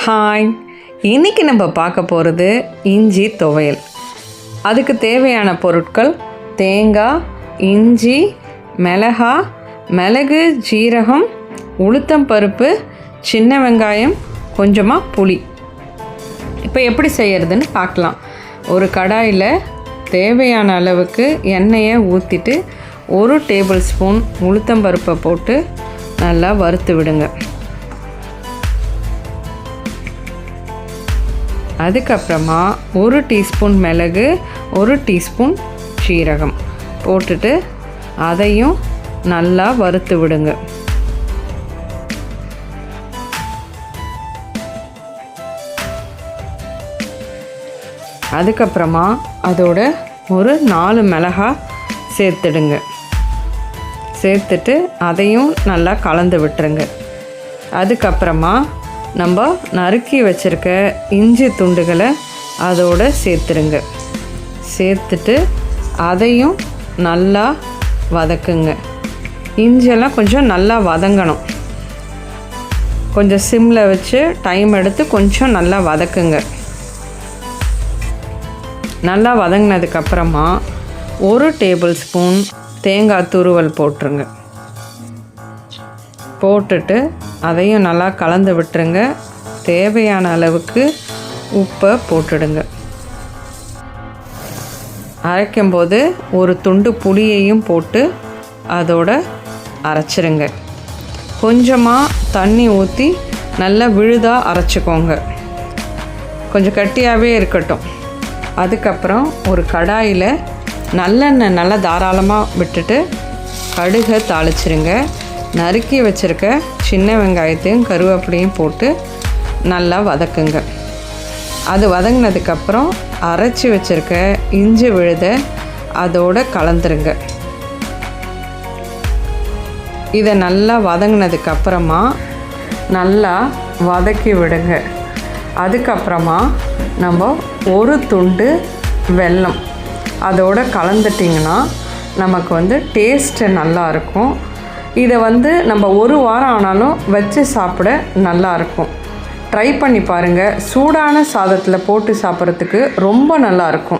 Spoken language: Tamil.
ஹாய், இன்றைக்கி நம்ம பார்க்க போகிறது இஞ்சி துவையல். அதுக்கு தேவையான பொருட்கள் தேங்காய், இஞ்சி, மிளகு, ஜீரகம், உளுத்தம் பருப்பு, சின்ன வெங்காயம், கொஞ்சமாக புளி. இப்போ எப்படி செய்கிறதுன்னு பார்க்கலாம். ஒரு கடாயில் தேவையான அளவுக்கு எண்ணெயை ஊற்றிட்டு 1 டேபிள் ஸ்பூன் உளுத்தம் பருப்பை போட்டு நல்லா வறுத்து விடுங்க. அதுக்கப்புறமா 1 டீஸ்பூன் மிளகு, 1 டீஸ்பூன் சீரகம் போட்டுட்டு அதையும் நல்லா வறுத்து விடுங்க. அதுக்கப்புறமா அதோட ஒரு 4 மிளகாய் சேர்த்துடுங்க. சேர்த்துட்டு அதையும் நல்லா கலந்து விட்டுருங்க. அதுக்கப்புறமா நம்ம நறுக்கி வச்சுருக்க இஞ்சி துண்டுகளை அதோடு சேர்த்துருங்க. சேர்த்துட்டு அதையும் நல்லா வதக்குங்க. இஞ்சியெல்லாம் கொஞ்சம் நல்லா வதங்கணும். கொஞ்சம் சிம்மில் வச்சு டைம் எடுத்து கொஞ்சம் நல்லா வதக்குங்க. நல்லா வதங்கினதுக்கப்புறமா 1 டேபிள் ஸ்பூன் தேங்காய் துருவல் போட்டுருங்க. போட்டுட்டு அதையும் நல்லா கலந்து விட்டுருங்க. தேவையான அளவுக்கு உப்பை போட்டுடுங்க. அரைக்கும்போது ஒரு துண்டு புளியையும் போட்டு அதோட அரைச்சிருங்க. கொஞ்சமாக தண்ணி ஊற்றி நல்லா விழுதாக அரைச்சிக்கோங்க. கொஞ்சம் கட்டியாகவே இருக்கட்டும். அதுக்கப்புறம் ஒரு கடாயில் நல்லெண்ணெய் நல்லா தாராளமாக விட்டுட்டு கடுகை தாளிச்சிருங்க. நறுக்கி வச்சுருக்க சின்ன வெங்காயத்தையும் கருவேப்பிலையும் போட்டு நல்லா வதக்குங்க. அது வதங்கினதுக்கப்புறம் அரைச்சி வச்சுருக்க இஞ்சி விழுதை அதோடு கலந்துருங்க. இதை நல்லா வதங்கினதுக்கப்புறமா நல்லா வதக்கி விடுங்க. அதுக்கப்புறமா நம்ம ஒரு துண்டு வெல்லம் அதோடு கலந்துட்டிங்கன்னா நமக்கு டேஸ்ட்டு நல்லாயிருக்கும். இதை நம்ம 1 வாரம் ஆனாலும் வச்சு சாப்பிட நல்லாயிருக்கும். ட்ரை பண்ணி பாருங்கள். சூடான சாதத்தில் போட்டு சாப்பிட்றதுக்கு ரொம்ப நல்லாயிருக்கும்.